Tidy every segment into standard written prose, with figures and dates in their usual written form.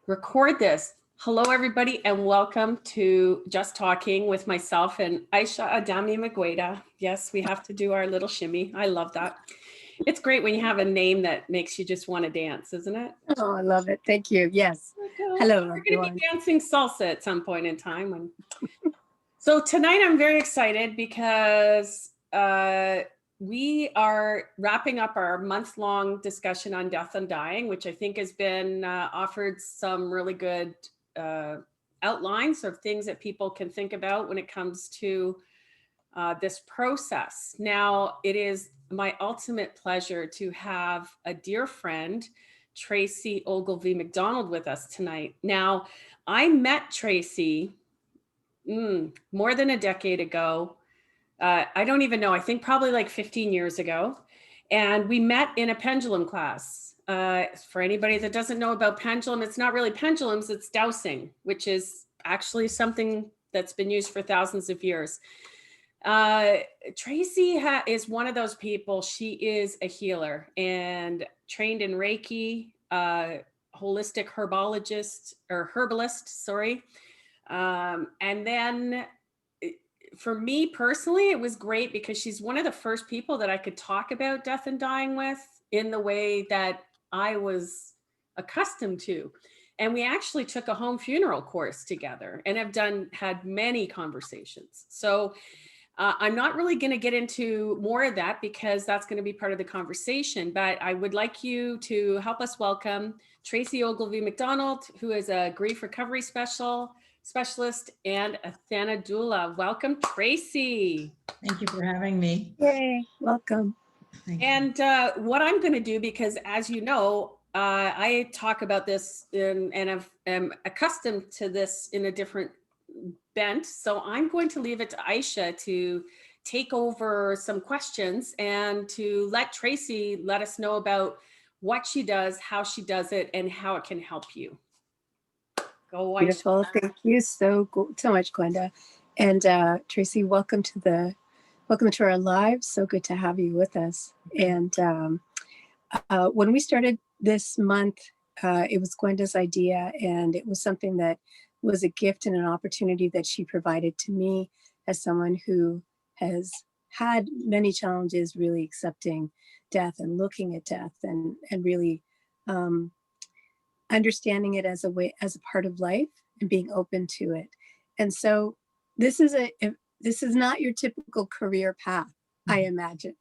record this. Hello, everybody, and welcome to Just Talking with myself and Ayesha and I. Yes, we have to do our little shimmy. I love that. It's great when you have a name that makes you just want to dance, isn't it? Oh, I love it. Thank you. Yes. Hello, We're going to be dancing salsa at some point in time. So tonight I'm very excited because we are wrapping up our month-long discussion on death and dying, which I think has been offered some really good outlines of things that people can think about when it comes to this process. Now, it is my ultimate pleasure to have a dear friend, Tracey Ogilivie-McDonald, with us tonight. Now, I met Tracey more than a decade ago. I don't even know. I think probably like 15 years ago. And we met in a pendulum class. For anybody that doesn't know about pendulum, it's not really pendulums, it's dowsing, which is actually something that's been used for thousands of years. Tracey is one of those people. She is a healer and trained in Reiki, holistic herbalist, sorry. And then for me personally, it was great because she's one of the first people that I could talk about death and dying with in the way that I was accustomed to. And we actually took a home funeral course together and have had many conversations. So I'm not really going to get into more of that because that's going to be part of the conversation, but I would like you to help us welcome Tracey Ogilivie-McDonald, who is a grief recovery specialist and a Thanadoula. Welcome, Tracey. Thank you for having me. Yay, welcome. And what I'm going to do, because as you know, I talk about this and am accustomed to this in a different bent. So I'm going to leave it to Ayesha to take over some questions and to let Tracey let us know about what she does, how she does it, and how it can help you. Go, Ayesha. Beautiful. Thank you so much, Glenda. And Tracey, welcome to our live. So good to have you with us. And when we started this month, it was Gwenda's idea, and it was something that was a gift and an opportunity that she provided to me as someone who has had many challenges really accepting death and looking at death and really understanding it as a part of life and being open to it. And so this is not your typical career path, I imagine.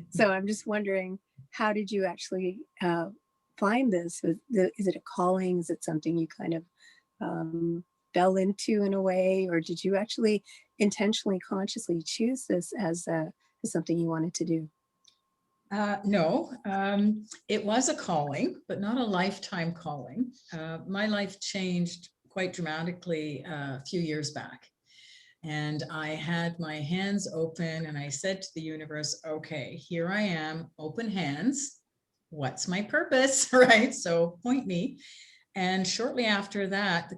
So I'm just wondering, how did you actually find this? Is it a calling? Is it something you kind of fell into in a way, or did you actually intentionally, consciously choose this as something you wanted to do? No, it was a calling, but not a lifetime calling. My life changed quite dramatically a few years back. And I had my hands open and I said to the universe, okay, here I am, open hands. What's my purpose, right? So point me. And shortly after that, the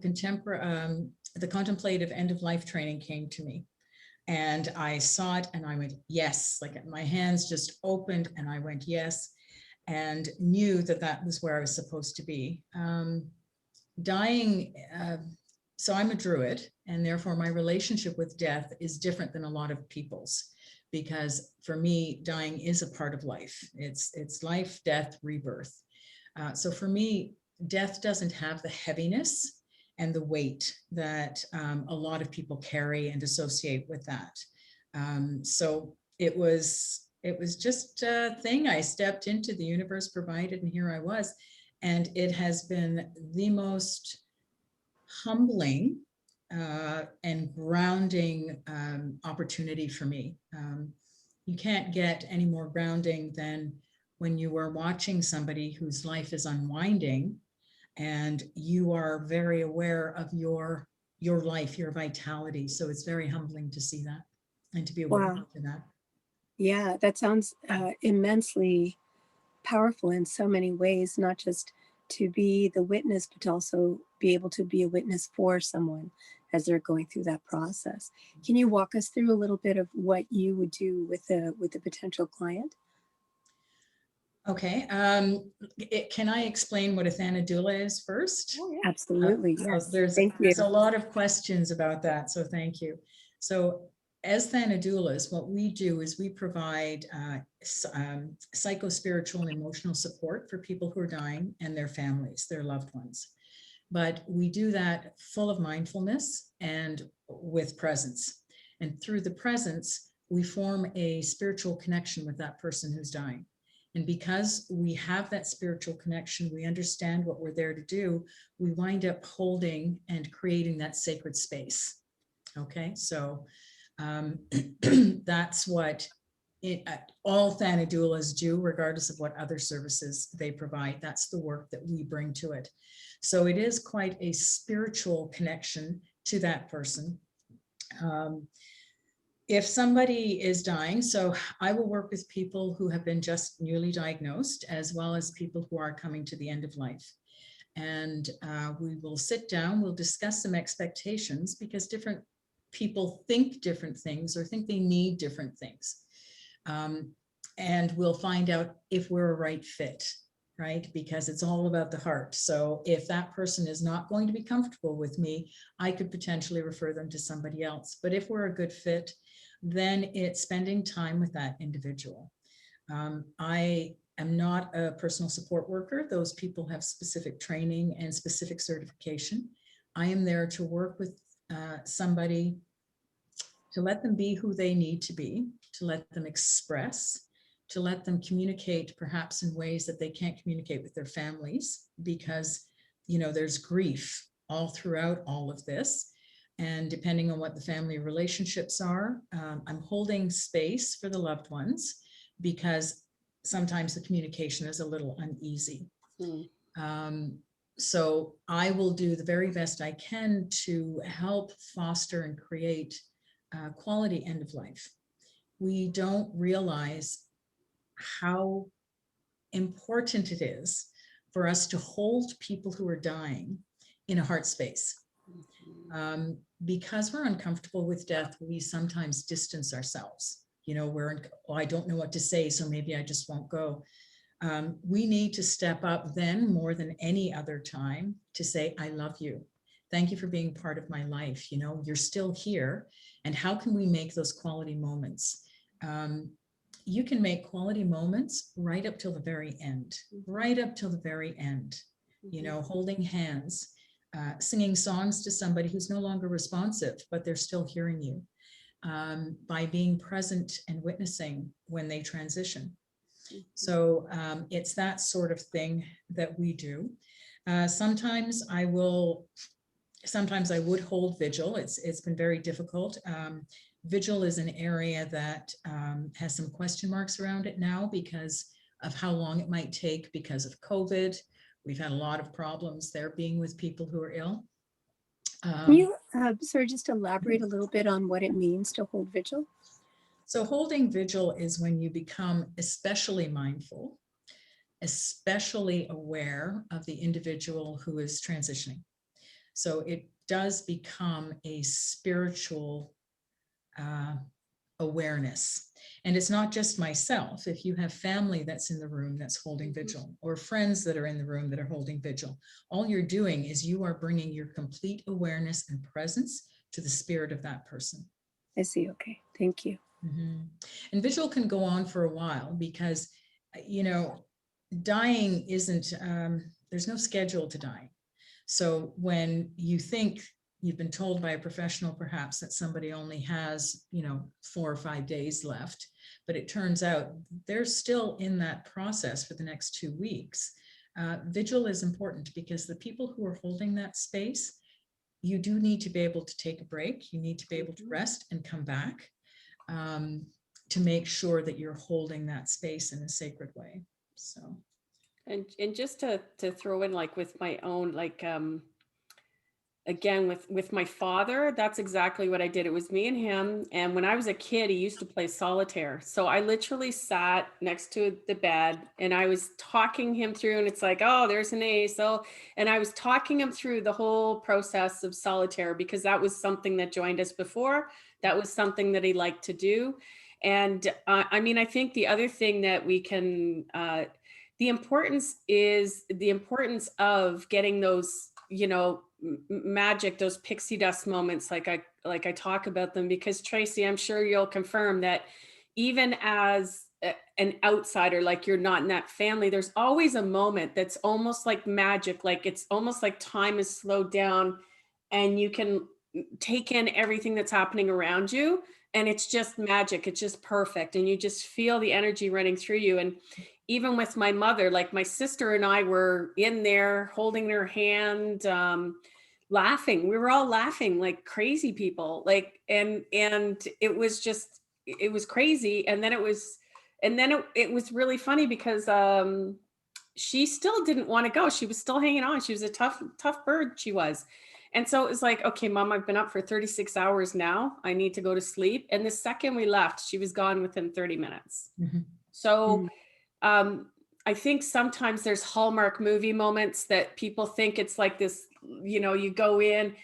contemplative end-of-life training came to me. And I saw it and I went, yes, like my hands just opened and I went, yes, and knew that was where I was supposed to be. Dying, so I'm a druid, and therefore my relationship with death is different than a lot of people's, because for me, dying is a part of life. It's life, death, rebirth. So for me, death doesn't have the heaviness and the weight that a lot of people carry and associate with that. So it was just a thing I stepped into, the universe provided, and here I was. And it has been the most humbling and grounding opportunity for me. You can't get any more grounding than when you are watching somebody whose life is unwinding and you are very aware of your life, your vitality. So it's very humbling to see that and to be aware of that. Yeah, that sounds immensely powerful in so many ways, not just to be the witness, but also be able to be a witness for someone as they're going through that process. Can you walk us through a little bit of what you would do with a potential client? Okay. Can I explain what a Thanadoula is first? Oh, yeah. Absolutely. So Yes. there's Thank you. a lot of questions about that, so thank you. So as Thanadoulas, what we do is we provide psycho-spiritual and emotional support for people who are dying and their families, their loved ones. But we do that full of mindfulness and with presence. And through the presence, we form a spiritual connection with that person who's dying. And because we have that spiritual connection, we understand what we're there to do, we wind up holding and creating that sacred space. Okay, so that's what all Thanadoulas do, regardless of what other services they provide. That's the work that we bring to it. So it is quite a spiritual connection to that person. If somebody is dying, so I will work with people who have been just newly diagnosed, as well as people who are coming to the end of life. And we will sit down, we'll discuss some expectations, because different people think different things or think they need different things. And we'll find out if we're a right fit, right? Because it's all about the heart. So if that person is not going to be comfortable with me, I could potentially refer them to somebody else. But if we're a good fit, then it's spending time with that individual. I am not a personal support worker. Those people have specific training and specific certification. I am there to work with somebody, to let them be who they need to be, to let them express, to let them communicate perhaps in ways that they can't communicate with their families, because, you know, there's grief all throughout all of this. And depending on what the family relationships are, I'm holding space for the loved ones, because sometimes the communication is a little uneasy. So I will do the very best I can to help foster and create quality end of life. We don't realize how important it is for us to hold people who are dying in a heart space. Because we're uncomfortable with death, we sometimes distance ourselves. You know, oh, I don't know what to say, so maybe I just won't go. We need to step up then more than any other time to say, I love you. Thank you for being part of my life. You know, you're still here. And how can we make those quality moments? You can make quality moments right up till the very end, right up till the very end, you know, holding hands, singing songs to somebody who's no longer responsive, but they're still hearing you, by being present and witnessing when they transition. So it's that sort of thing that we do. Sometimes I would hold vigil. It's been very difficult. Vigil is an area that has some question marks around it now because of how long it might take because of COVID. We've had a lot of problems there being with people who are ill. Can you, sir, just elaborate a little bit on what it means to hold vigil? So holding vigil is when you become especially mindful, especially aware of the individual who is transitioning. So it does become a spiritual awareness. And it's not just myself. If you have family that's in the room that's holding vigil, or friends that are in the room that are holding vigil, all you're doing is you are bringing your complete awareness and presence to the spirit of that person. I see. Okay. Thank you. And vigil can go on for a while because, you know, dying isn't, there's no schedule to dying. So when you think you've been told by a professional perhaps that somebody only has, you know, 4 or 5 days left, but it turns out they're still in that process for the next 2 weeks. Vigil is important because the people who are holding that space, you do need to be able to take a break. You need to be able to rest and come back to make sure that you're holding that space in a sacred way. So. And just to throw in, like with my own, like, again, with my father, that's exactly what I did. It was me and him. And when I was a kid, he used to play solitaire. So I literally sat next to the bed and I was talking him through, and it's like, oh, there's an ace. So, and I was talking him through the whole process of solitaire because that was something that joined us before. That was something that he liked to do. And I mean, I think the other thing that we can, the importance of getting those, you know, magic, those pixie dust moments, like I talk about them, because Tracey, I'm sure you'll confirm that even as an outsider, like you're not in that family, there's always a moment that's almost like magic, like it's almost like time is slowed down and you can take in everything that's happening around you, and it's just magic, it's just perfect, and you just feel the energy running through you. And even with my mother, like my sister and I were in there holding her hand, laughing. We were all laughing like crazy people, like, and it was just, it was crazy. And then it was really funny because she still didn't want to go. She was still hanging on. She was a tough bird, she was. And so it was like, okay, Mom, I've been up for 36 hours now. I need to go to sleep. And the second we left, she was gone within 30 minutes. Mm-hmm. So I think sometimes there's Hallmark movie moments that people think it's like this, you know, you go in.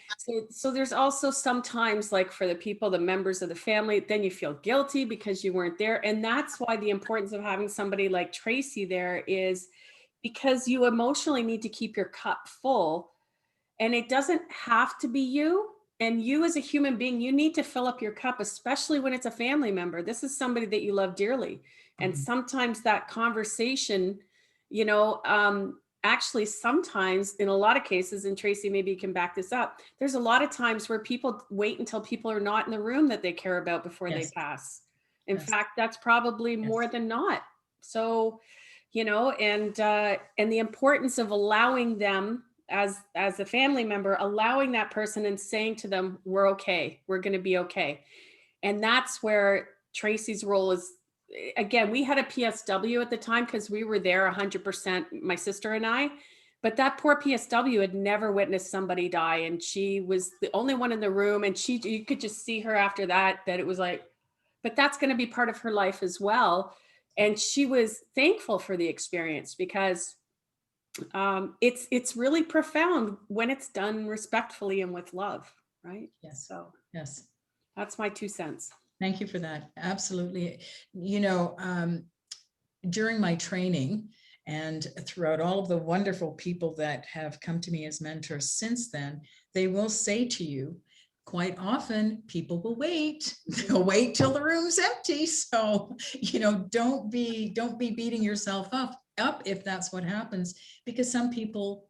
So there's also sometimes, like for the people, the members of the family, then you feel guilty because you weren't there. And that's why the importance of having somebody like Tracey there is because you emotionally need to keep your cup full. And it doesn't have to be you. And you as a human being, you need to fill up your cup, especially when it's a family member. This is somebody that you love dearly. And sometimes that conversation, you know, actually sometimes in a lot of cases, and Tracey, maybe you can back this up, there's a lot of times where people wait until people are not in the room that they care about before they pass. In fact, that's probably more than not. So, you know, and the importance of allowing them as a family member, allowing that person and saying to them, we're okay, we're going to be okay. And that's where Tracey's role is. Again, we had a PSW at the time because we were there 100%, my sister and I, but that poor PSW had never witnessed somebody die. And she was the only one in the room. And you could just see her after that it was like, but that's going to be part of her life as well. And she was thankful for the experience because it's really profound when it's done respectfully and with love, right? Yes. So yes, that's my 2 cents. Thank you for that. Absolutely. You know, during my training and throughout all of the wonderful people that have come to me as mentors since then, they will say to you, quite often people will wait. They'll wait till the room's empty. So, you know, don't be beating yourself up if that's what happens, because some people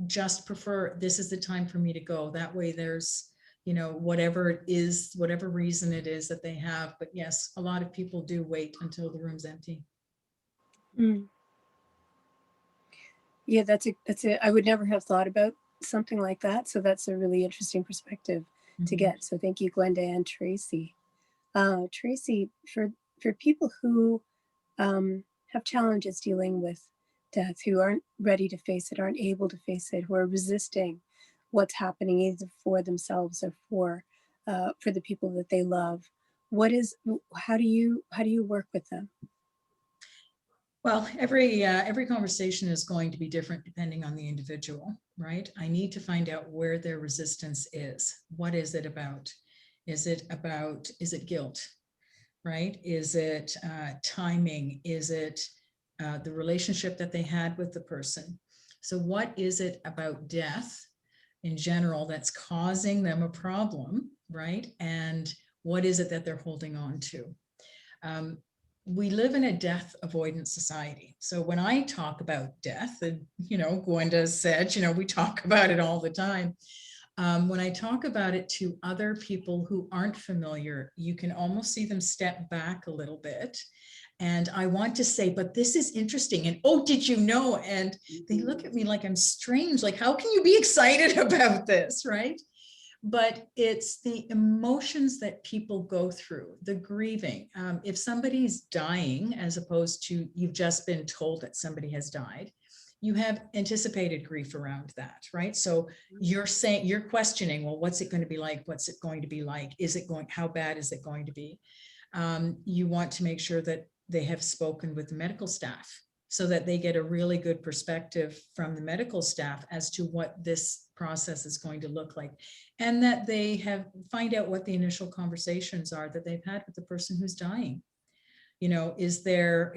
just prefer, this is the time for me to go. That way there's, you know, whatever it is, whatever reason it is that they have. But yes, a lot of people do wait until the room's empty. Yeah, that's it. I would never have thought about something like that. So that's a really interesting perspective to get. So thank you, Glenda and Tracey. Tracey, for people who have challenges dealing with death, who aren't ready to face it, aren't able to face it, who are resisting what's happening either for themselves or for the people that they love, how do you work with them? Well, every conversation is going to be different depending on the individual, right? I need to find out where their resistance is. What is it about? Is it guilt, right? Is it timing? Is it the relationship that they had with the person? So what is it about death in general that's causing them a problem, right? And what is it that they're holding on to? We live in a death avoidance society. So when I talk about death, and, you know, Gwenda said, you know, we talk about it all the time. When I talk about it to other people who aren't familiar, you can almost see them step back a little bit. And I want to say, but this is interesting. And, oh, did you know? And they look at me like I'm strange. Like, how can you be excited about this, right? But it's the emotions that people go through, the grieving. If somebody's dying, as opposed to you've just been told that somebody has died, you have anticipated grief around that, right? So you're questioning, well, what's it going to be like? What's it going to be like? How bad is it going to be? You want to make sure that they have spoken with the medical staff so that they get a really good perspective from the medical staff as to what this process is going to look like, and that they find out what the initial conversations are that they've had with the person who's dying. You know, is there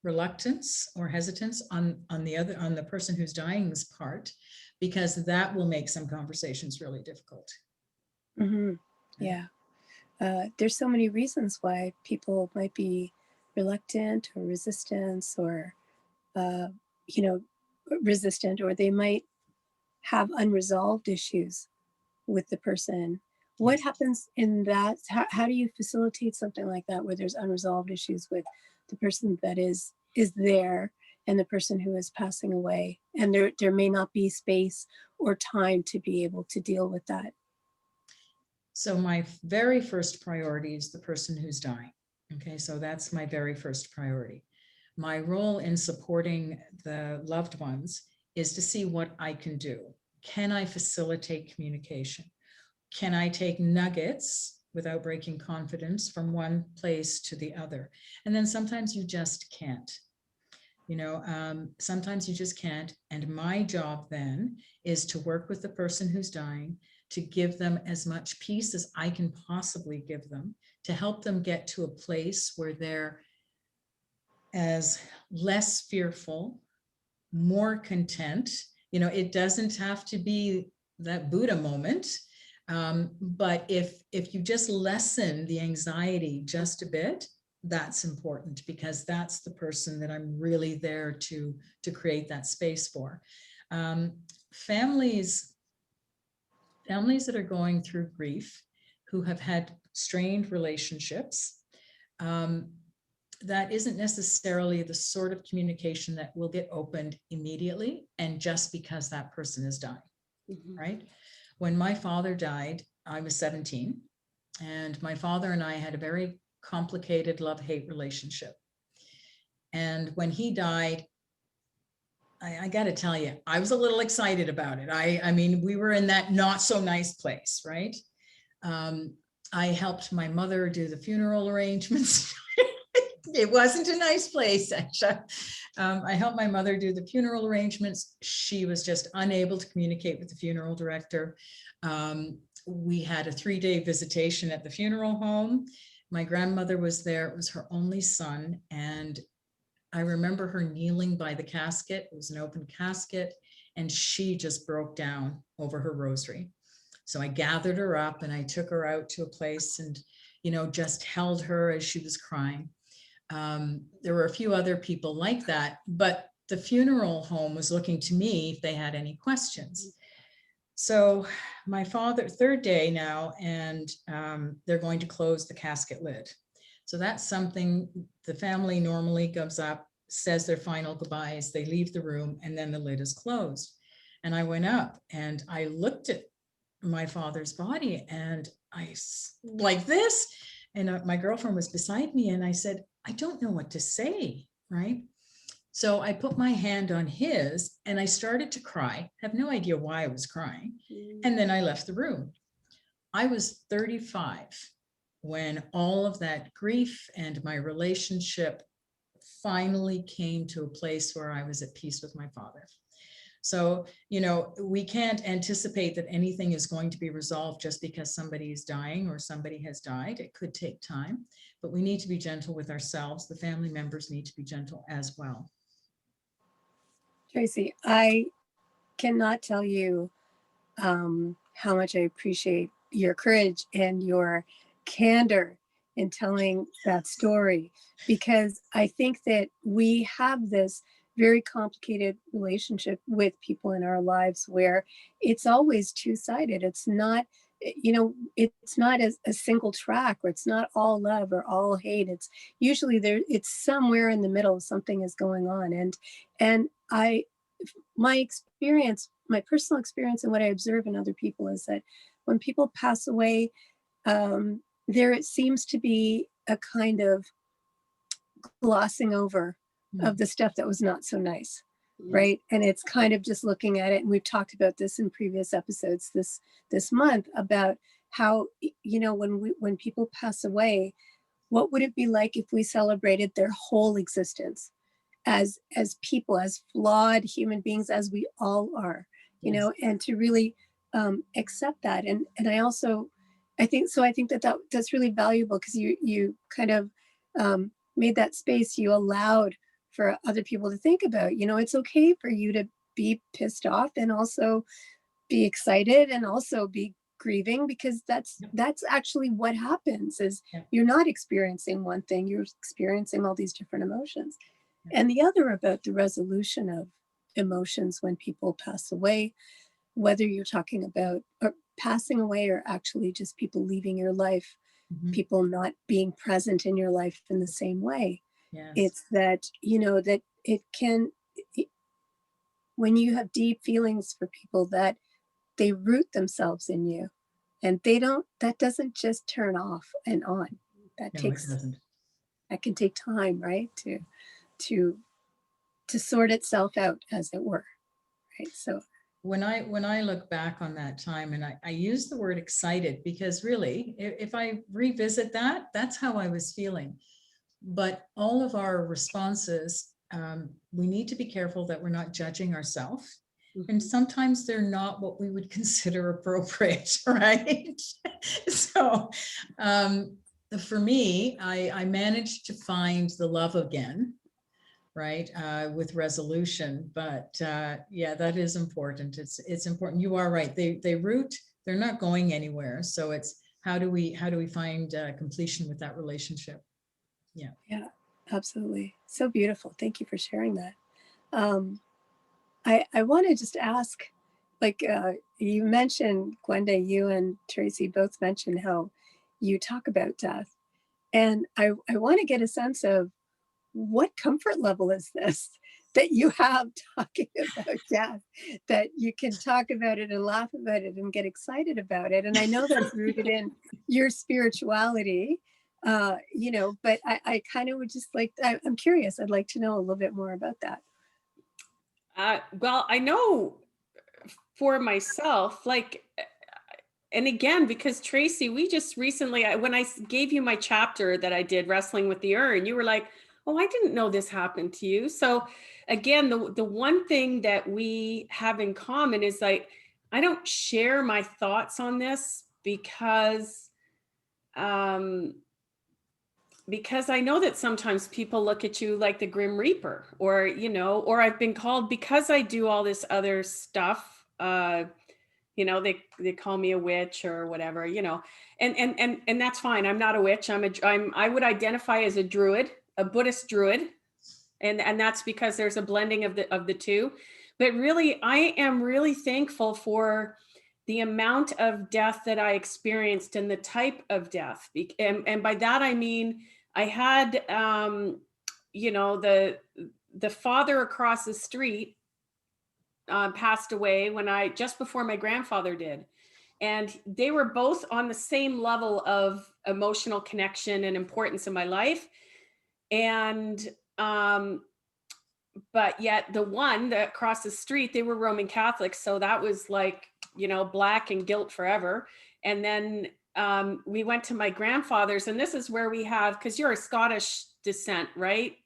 reluctance or hesitance on the person who's dying's part, because that will make some conversations really difficult. Mhm. Yeah. There's so many reasons why people might be reluctant or resistance or, you know, resistant, or they might have unresolved issues with the person. What Yes. happens in that? How do you facilitate something like that where there's unresolved issues with the person that is there and the person who is passing away, and there may not be space or time to be able to deal with that? So my very first priority is the person who's dying. Okay, so that's my very first priority. My role in supporting the loved ones is to see what I can do. Can I facilitate communication? Can I take nuggets without breaking confidence from one place to the other? And then sometimes you just can't. Sometimes you just can't. And my job then is to work with the person who's dying, to give them as much peace as I can possibly give them, to help them get to a place where they're as less fearful, more content. It doesn't have to be that Buddha moment. But if you just lessen the anxiety just a bit, that's important, because that's the person that I'm really there to create that space for. Families that are going through grief, who have had strained relationships, that isn't necessarily the sort of communication that will get opened immediately and just because that person is dying, right? When my father died, I was 17, and my father and I had a very complicated love-hate relationship. And when he died, I got to tell you, I was a little excited about it. I mean, we were in that not so nice place, right? I helped my mother do the funeral arrangements. It wasn't a nice place, Ayesha. I helped my mother do the funeral arrangements. She was just unable to communicate with the funeral director. We had a 3-day visitation at the funeral home. My grandmother was there. It was her only son. And I remember her kneeling by the casket. It was an open casket, and she just broke down over her rosary. So I gathered her up and I took her out to a place and, just held her as she was crying. There were a few other people like that, but the funeral home was looking to me if they had any questions. So my father, 3rd day now, and they're going to close the casket lid. So that's something the family normally goes up, says their final goodbyes, they leave the room, and then the lid is closed. And I went up and I looked at my father's body and I like this. And my girlfriend was beside me and I said, I don't know what to say, right? So I put my hand on his and I started to cry. Have no idea why I was crying. And then I left the room. I was 35 when all of that grief and my relationship finally came to a place where I was at peace with my father. So, we can't anticipate that anything is going to be resolved just because somebody is dying or somebody has died. It could take time, but we need to be gentle with ourselves. The family members need to be gentle as well. Tracey, I cannot tell you how much I appreciate your courage and your candor in telling that story, because I think that we have this very complicated relationship with people in our lives where it's always two-sided. It's not, it's not a single track, or it's not all love or all hate. It's usually it's somewhere in the middle. Something is going on. And my experience, my personal experience, and what I observe in other people is that when people pass away, there it seems to be a kind of glossing over of the stuff that was not so nice, right? And it's kind of just looking at it, and we've talked about this in previous episodes this month about how, when people pass away, what would it be like if we celebrated their whole existence as people, as flawed human beings as we all are, and to really accept that. And I think that's really valuable, because you kind of made that space. You allowed for other people to think about. You know, it's okay for you to be pissed off and also be excited and also be grieving, because that's actually what happens is you're not experiencing one thing, you're experiencing all these different emotions. And the other about the resolution of emotions when people pass away, whether you're talking about or passing away or actually just people leaving your life, people not being present in your life in the same way. It's that, you know, that when you have deep feelings for people, that they root themselves in you, and that doesn't just turn off and on. That can take time, right? To sort itself out, as it were. Right. So when I look back on that time, and I use the word excited, because really, if I revisit that, that's how I was feeling. But all of our responses, we need to be careful that we're not judging ourselves. And sometimes they're not what we would consider appropriate, right? So for me, I managed to find the love again, right, with resolution. But yeah, that is important. It's important. You are right. They root. They're not going anywhere. So it's how do we find completion with that relationship? Yeah, absolutely. So beautiful. Thank you for sharing that. I want to just ask, like, you mentioned, Gwenda, you and Tracey both mentioned how you talk about death. And I want to get a sense of what comfort level is this that you have talking about death, that you can talk about it and laugh about it and get excited about it. And I know that's rooted in your spirituality, you know, but I kind of would just like, I'm curious. I'd like to know a little bit more about that. Well, I know for myself, like, and again, because Tracey, we just recently, when I gave you my chapter that I did, Wrestling with the Urn, you were like, oh, I didn't know this happened to you. So again, the one thing that we have in common is, like, I don't share my thoughts on this because I know that sometimes people look at you like the Grim Reaper, or, you know, or I've been called, because I do all this other stuff, you know, they call me a witch or whatever, you know, and that's fine. I'm not a witch. I would identify as a druid, a Buddhist druid. And that's because there's a blending of the two. But really, I am really thankful for the amount of death that I experienced and the type of death. And by that, I mean, I had, you know, the father across the street passed away just before my grandfather did. And they were both on the same level of emotional connection and importance in my life. And, but yet the one that across the street, they were Roman Catholics. So that was like, you know, black and guilt forever. And then we went to my grandfather's, and this is where we have, because you're a Scottish descent, right,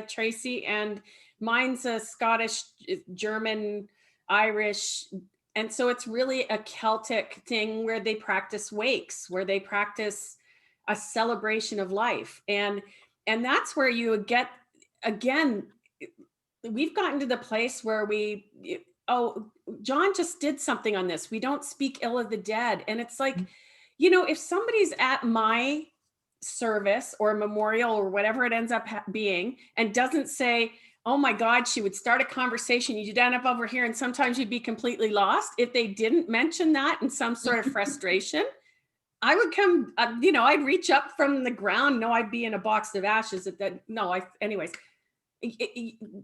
Tracey? And mine's a Scottish, German, Irish. And so it's really a Celtic thing where they practice wakes, where they practice a celebration of life. And that's where you get, again, we've gotten to the place where John just did something on this. We don't speak ill of the dead. And it's like, you know, if somebody's at my service or memorial or whatever it ends up being, and doesn't say, oh my God, she would start a conversation, you'd end up over here, and sometimes you'd be completely lost. If they didn't mention that in some sort of frustration, I would come, you know, I'd reach up from the ground. No, I'd be in a box of ashes anyways,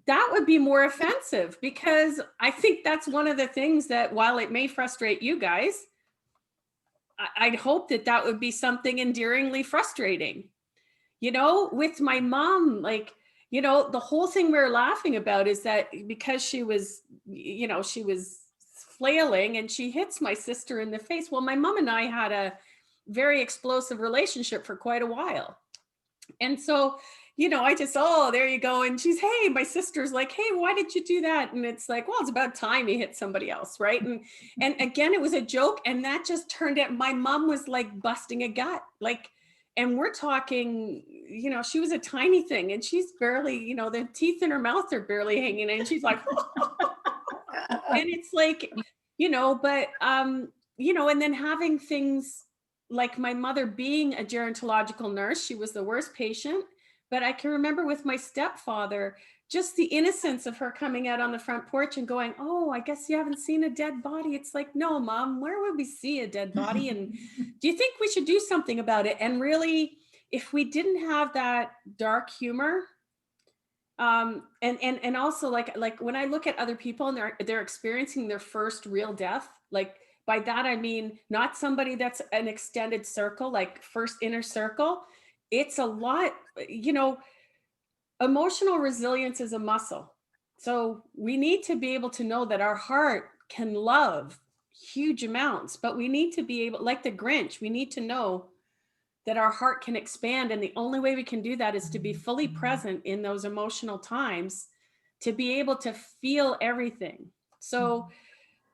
that would be more offensive, because I think that's one of the things that, while it may frustrate you guys, I'd hope that would be something endearingly frustrating. You know, with my mom, like, you know, the whole thing we were laughing about is that because she was, you know, she was flailing and she hits my sister in the face. Well, my mom and I had a very explosive relationship for quite a while. And so, you know, I just, oh, there you go. And she's, hey, my sister's like, hey, why did you do that? And it's like, well, it's about time you hit somebody else, right? And again, it was a joke. And that just turned out, my mom was like busting a gut. Like, And we're talking, you know, she was a tiny thing and she's barely, you know, the teeth in her mouth are barely hanging in. She's like, and it's like, you know, but, you know, and then having things like my mother being a gerontological nurse, she was the worst patient. But I can remember with my stepfather, just the innocence of her coming out on the front porch and going, "Oh, I guess you haven't seen a dead body." It's like, no, Mom, where would we see a dead body? And do you think we should do something about it? And really, if we didn't have that dark humor, and also like when I look at other people and they're experiencing their first real death, like by that I mean not somebody that's an extended circle, like first inner circle. It's a lot, you know, emotional resilience is a muscle. So we need to be able to know that our heart can love huge amounts, but we need to be able, like the Grinch, we need to know that our heart can expand. And the only way we can do that is to be fully present in those emotional times, to be able to feel everything. So,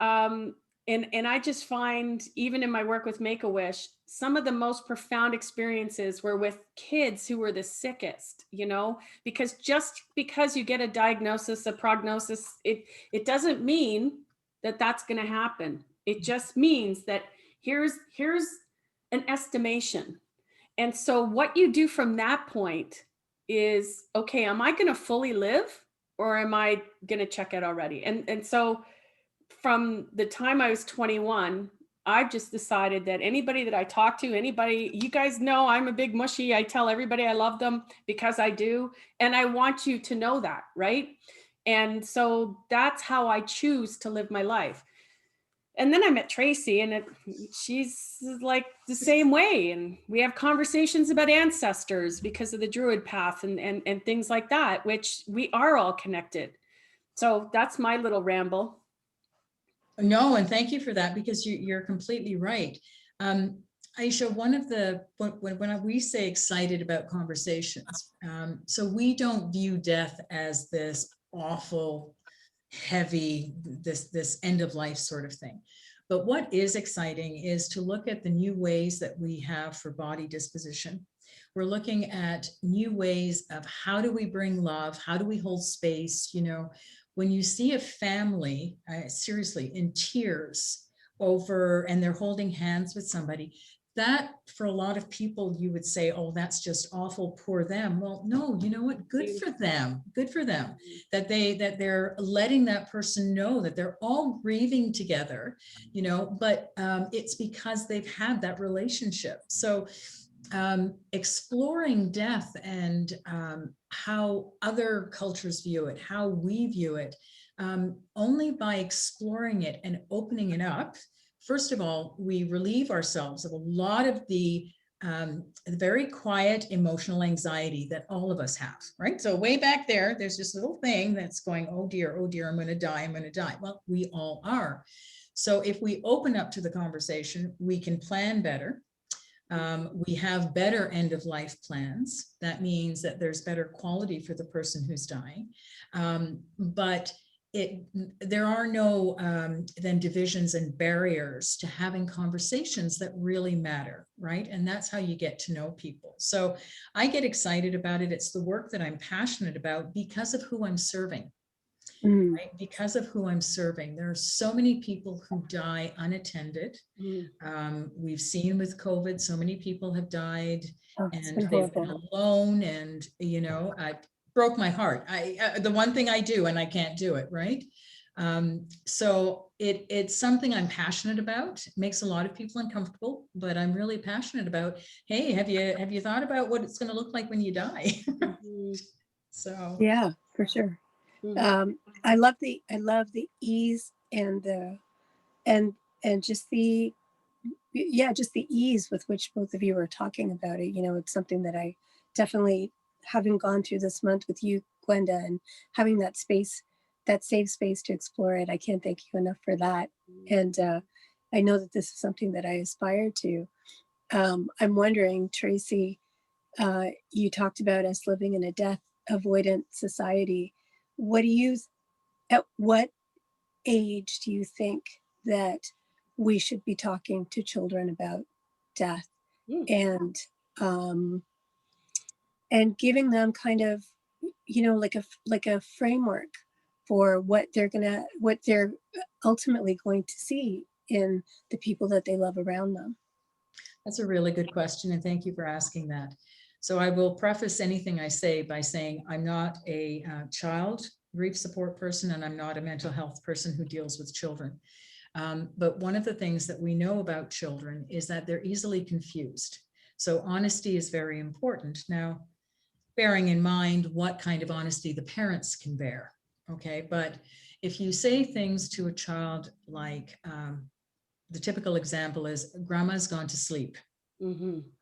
and I just find, even in my work with Make-A-Wish, some of the most profound experiences were with kids who were the sickest, you know, because just because you get a diagnosis, a prognosis, it doesn't mean that that's going to happen. It just means that here's an estimation. And so what you do from that point is, okay, am I going to fully live or am I going to check out already? And so from the time I was 21, I've just decided that anybody that I talk to, anybody, you guys know I'm a big mushy. I tell everybody I love them because I do. And I want you to know that, right? And so that's how I choose to live my life. And then I met Tracey, and she's like the same way. And we have conversations about ancestors because of the Druid path and things like that, which we are all connected. So that's my little ramble. No, and thank you for that, because you're completely right. Ayesha, one of the, when we say excited about conversations, so we don't view death as this awful, heavy, this end of life sort of thing. But what is exciting is to look at the new ways that we have for body disposition. We're looking at new ways of how do we bring love? How do we hold space? You know, when you see a family, seriously, in tears over, and they're holding hands with somebody, that for a lot of people, you would say, oh, that's just awful, poor them. Well, no, you know what? Good for them. Good for them that they're letting that person know that they're all grieving together, you know, but it's because they've had that relationship. So exploring death and how other cultures view it, how we view it, only by exploring it and opening it up. First of all, we relieve ourselves of a lot of the very quiet emotional anxiety that all of us have, right? So way back there, there's this little thing that's going, oh dear, I'm going to die, I'm going to die. Well, we all are. So if we open up to the conversation, we can plan better. We have better end of life plans. That means that there's better quality for the person who's dying. But there are no then divisions and barriers to having conversations that really matter, right? And that's how you get to know people. So I get excited about it. It's the work that I'm passionate about because of who I'm serving. Right? Because of who I'm serving. There are so many people who die unattended. We've seen with COVID, so many people have died and they've been alone, and, you know, I broke my heart. The one thing I do and I can't do it, right? So it's something I'm passionate about. It makes a lot of people uncomfortable, but I'm really passionate about, hey, have you thought about what it's going to look like when you die? So yeah, for sure. I love the ease and just the ease with which both of you are talking about it. You know, it's something that I definitely, having gone through this month with you, Glenda, and having that space, that safe space to explore it. I can't thank you enough for that. And I know that this is something that I aspire to. I'm wondering, Tracey, you talked about us living in a death avoidant society. At what age do you think that we should be talking to children about death? And and giving them kind of, you know, like a framework for what they're ultimately going to see in the people that they love around them. That's a really good question, and thank you for asking that. So I will preface anything I say by saying I'm not a child grief support person, and I'm not a mental health person who deals with children. But one of the things that we know about children is that they're easily confused. So honesty is very important. Now, bearing in mind what kind of honesty the parents can bear, okay? But if you say things to a child like, the typical example is, grandma's gone to sleep,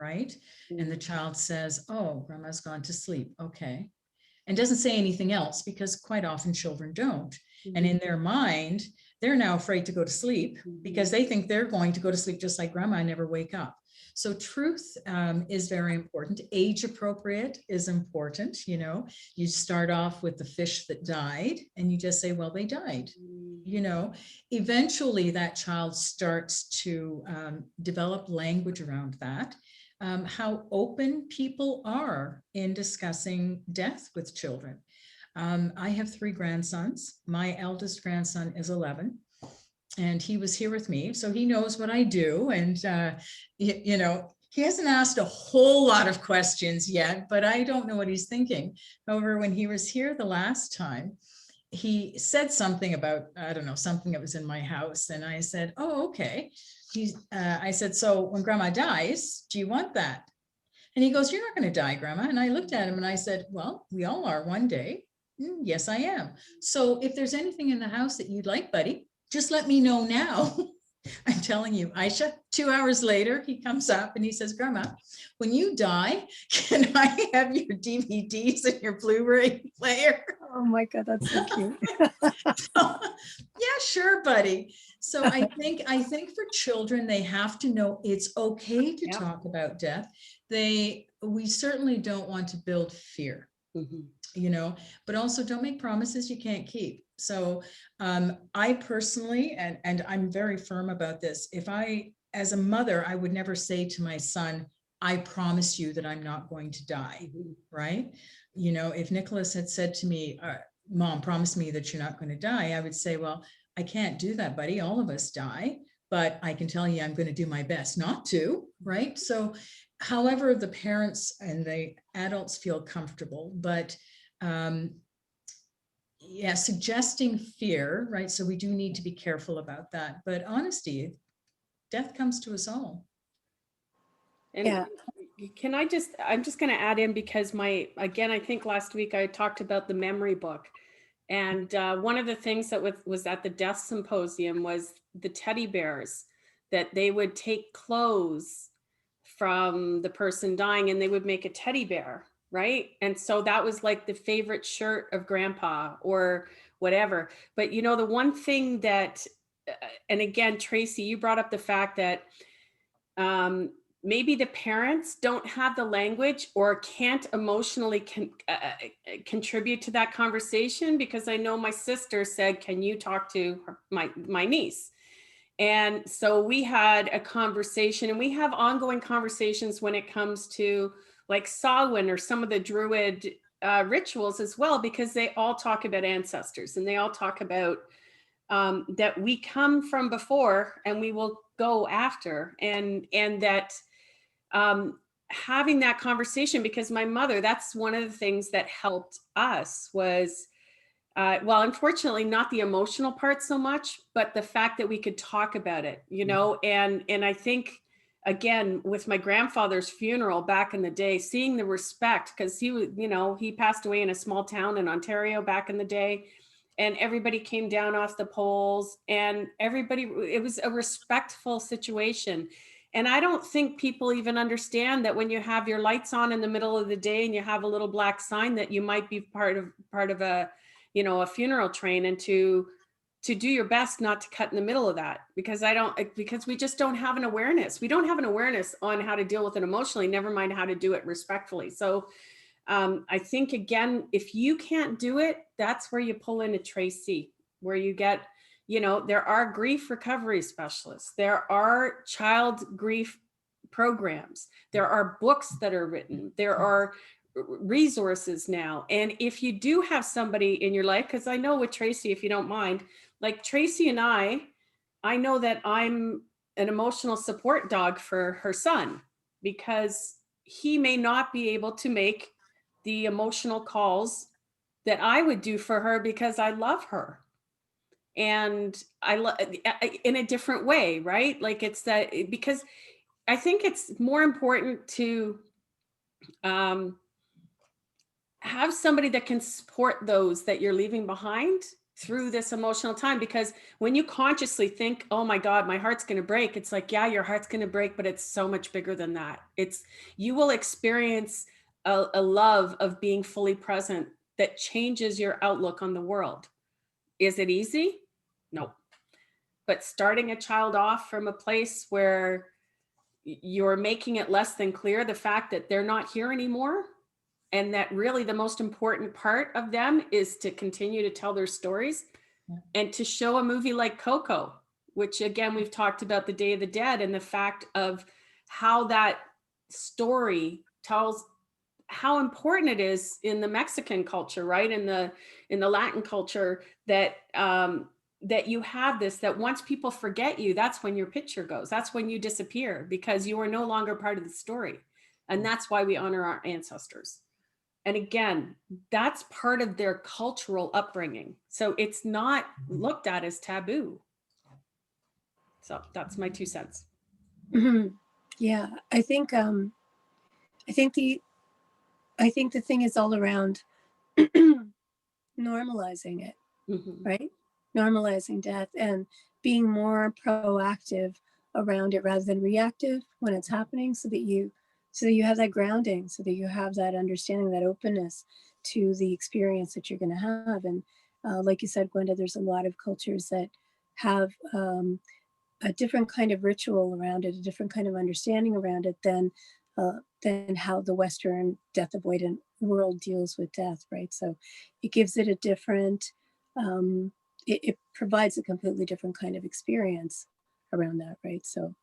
right? And the child says, oh, grandma's gone to sleep, okay. And doesn't say anything else, because quite often children don't. And in their mind, they're now afraid to go to sleep because they think they're going to go to sleep just like grandma and never wake up. So truth is very important. Age appropriate is important. You know, you start off with the fish that died and you just say, well, they died. You know, eventually that child starts to develop language around that. How open people are in discussing death with children. I have 3 grandsons. My eldest grandson is 11. And he was here with me, so he knows what I do. And, you know, he hasn't asked a whole lot of questions yet, but I don't know what he's thinking. However, when he was here the last time, he said something about, I don't know, something that was in my house. And I said, oh, okay. I said, so when grandma dies, do you want that? And he goes, you're not going to die, grandma. And I looked at him and I said, well, we all are one day. Yes, I am. So if there's anything in the house that you'd like, buddy, just let me know now. I'm telling you, Ayesha, 2 hours later, he comes up and he says, grandma, when you die, can I have your DVDs and your Blu-ray player? Oh my God, that's so cute. Yeah, sure, buddy. So I think for children, they have to know it's okay to talk about death. We certainly don't want to build fear, you know, but also don't make promises you can't keep. So I personally, and I'm very firm about this, as a mother, I would never say to my son, I promise you that I'm not going to die, right? You know, if Nicholas had said to me, Mom, promise me that you're not going to die, I would say, well, I can't do that, buddy. All of us die, but I can tell you I'm going to do my best not to, right? So however the parents and the adults feel comfortable, but yeah, suggesting fear, right? So we do need to be careful about that. But honesty, death comes to us all. And can I'm just going to add in, because again, I think last week I talked about the memory book. And one of the things that was at the death symposium was the teddy bears, that they would take clothes from the person dying and they would make a teddy bear, right? And so that was like the favorite shirt of grandpa or whatever. But you know, the one thing that, and again, Tracey, you brought up the fact that maybe the parents don't have the language or can't emotionally contribute to that conversation, because I know my sister said, can you talk to my niece? And so we had a conversation, and we have ongoing conversations when it comes to like Samhain or some of the Druid rituals as well, because they all talk about ancestors and they all talk about that we come from before and we will go after, and that having that conversation, because my mother, that's one of the things that helped us was, well, unfortunately, not the emotional part so much, but the fact that we could talk about it, you know, and I think, again, with my grandfather's funeral back in the day, seeing the respect, because he was, you know, he passed away in a small town in Ontario back in the day, and everybody came down off the poles and it was a respectful situation. And I don't think people even understand that when you have your lights on in the middle of the day and you have a little black sign that you might be part of a, you know, a funeral train, and to do your best not to cut in the middle of that, because we just don't have an awareness. We don't have an awareness on how to deal with it emotionally, never mind how to do it respectfully. So I think, again, if you can't do it, that's where you pull in a Tracey, where you get, you know, there are grief recovery specialists. There are child grief programs. There are books that are written. There are resources now. And if you do have somebody in your life, because I know with Tracey, if you don't mind, like Tracey and I know that I'm an emotional support dog for her son, because he may not be able to make the emotional calls that I would do for her because I love her. And I love in a different way, right? Like it's that, because I think it's more important to have somebody that can support those that you're leaving behind through this emotional time. Because when you consciously think, oh my God, my heart's going to break, it's like, yeah, your heart's going to break, but it's so much bigger than that. You will experience a love of being fully present that changes your outlook on the world. Is it easy? No. But starting a child off from a place where you're making it less than clear the fact that they're not here anymore, and that really the most important part of them is to continue to tell their stories, and to show a movie like Coco, which again, we've talked about the Day of the Dead, and the fact of how that story tells how important it is in the Mexican culture, right? In the Latin culture, that that you have this, that once people forget you, that's when your picture goes. That's when you disappear, because you are no longer part of the story. And that's why we honor our ancestors. And again, that's part of their cultural upbringing. So it's not looked at as taboo. So that's my 2 cents. Mhm. Yeah, I think the thing is all around normalizing it, Mhm. right? Normalizing death and being more proactive around it rather than reactive when it's happening, so that you have that grounding, so that you have that understanding, that openness to the experience that you're going to have. And like you said, Gwenda, there's a lot of cultures that have a different kind of ritual around it, a different kind of understanding around it than how the Western death avoidant world deals with death, right? So it gives it a different, it provides a completely different kind of experience around that, right? So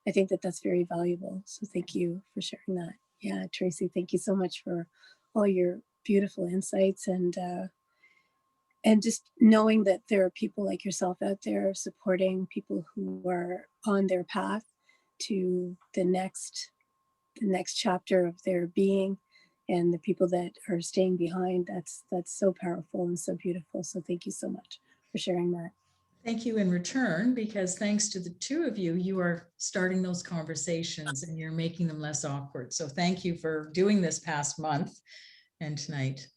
I think that that's very valuable. So thank you for sharing that. Yeah, Tracey, thank you so much for all your beautiful insights, and just knowing that there are people like yourself out there supporting people who are on their path to the next chapter of their being, and the people that are staying behind. That's so powerful and so beautiful. So thank you so much for sharing that. Thank you in return, because thanks to the two of you, you are starting those conversations and you're making them less awkward. So thank you for doing this past month and tonight.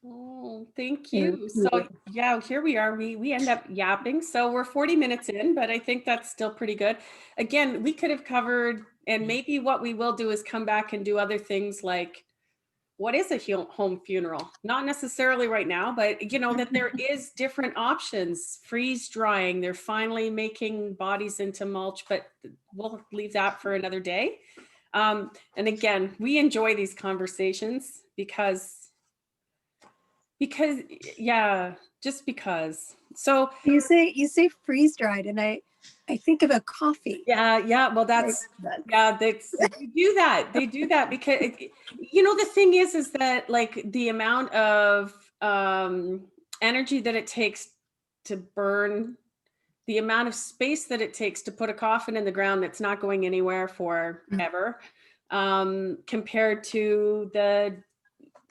Oh, thank Yeah, you. So yeah, here we are. We end up yapping. So we're 40 minutes in, but I think that's still pretty good. Again, we could have covered, and maybe what we will do is come back and do other things like, what is a home funeral? Not necessarily right now, but you know, that there is different options. Freeze drying, they're finally making bodies into mulch, but we'll leave that for another day. And again, we enjoy these conversations because yeah, just because. So you say freeze dried, and I think of a coffee. yeah, well, they do that because you know, the thing is that like the amount of energy that it takes to burn, the amount of space that it takes to put a coffin in the ground that's not going anywhere forever, compared to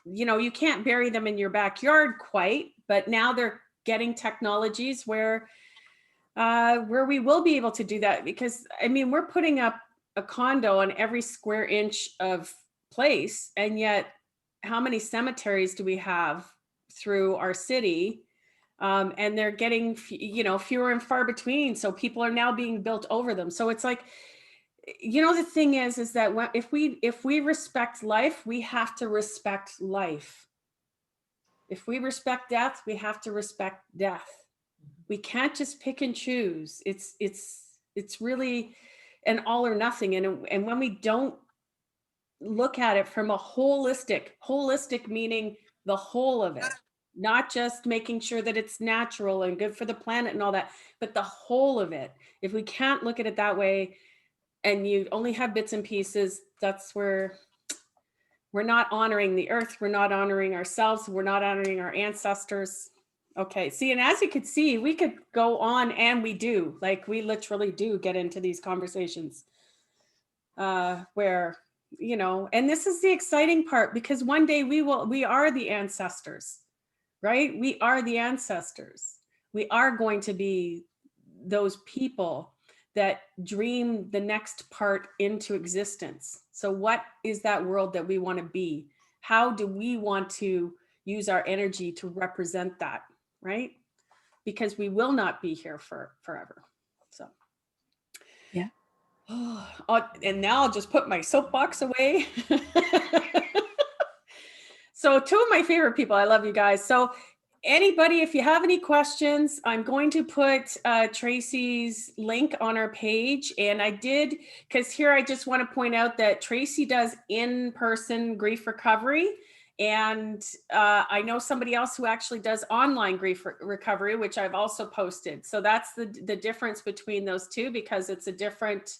you know, you can't bury them in your backyard quite, but now they're getting technologies where we will be able to do that. Because I mean, we're putting up a condo on every square inch of place, and yet how many cemeteries do we have through our city? And they're getting, you know, fewer and far between. So people are now being built over them. So it's like, you know, the thing is that if we respect life, we have to respect life. If we respect death, we have to respect death. We can't just pick and choose. It's really an all or nothing. And when we don't look at it from a holistic meaning the whole of it, not just making sure that it's natural and good for the planet and all that, but the whole of it. If we can't look at it that way, and you only have bits and pieces, that's where we're not honoring the earth. We're not honoring ourselves. We're not honoring our ancestors. Okay. See, and as you could see, we could go on, and we do, like, we literally do get into these conversations where, you know, and this is the exciting part, because one day we are the ancestors, right? We are the ancestors. We are going to be those people that dream the next part into existence. So what is that world that we want to be? How do we want to use our energy to represent that, right? Because we will not be here forever. So Yeah. Oh, and now I'll just put my soapbox away. So two of my favorite people, I love you guys. So anybody, if you have any questions, I'm going to put Tracey's link on our page. And I did, because here I just want to point out that Tracey does in-person grief recovery. And I know somebody else who actually does online grief recovery, which I've also posted. So that's the difference between those two, because it's a different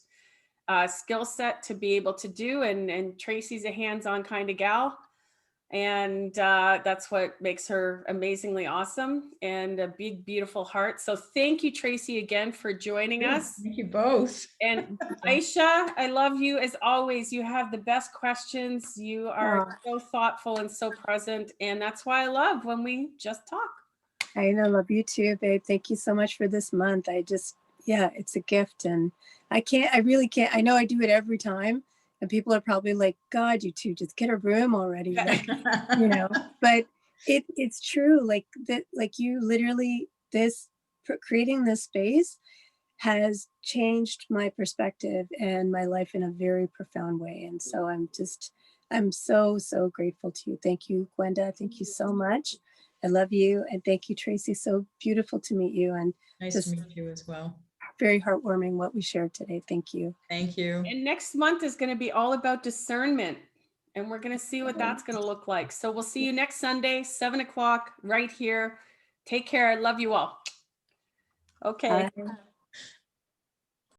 skill set to be able to do. And Tracey's a hands-on kind of gal. And that's what makes her amazingly awesome, and a big, beautiful heart. So thank you, Tracey, again for joining us. Thank you both. And Ayesha, I love you as always. You have the best questions. You are so thoughtful and so present. And that's why I love when we just talk. I love you too, babe. Thank you so much for this month. Yeah, it's a gift. And I really can't. I know I do it every time. And people are probably like, God, you two, just get a room already. Like, you know, but it's true. Like that, like you literally, creating this space has changed my perspective and my life in a very profound way. And so I'm so, so grateful to you. Thank you, Gwenda. Thank you so much. I love you. And thank you, Tracey. So beautiful to meet you. And Nice to meet you as well. Very heartwarming what we shared today. Thank you. Thank you. And next month is going to be all about discernment. And we're going to see what that's going to look like. So we'll see you next Sunday, 7 o'clock, right here. Take care. I love you all. Okay. Bye.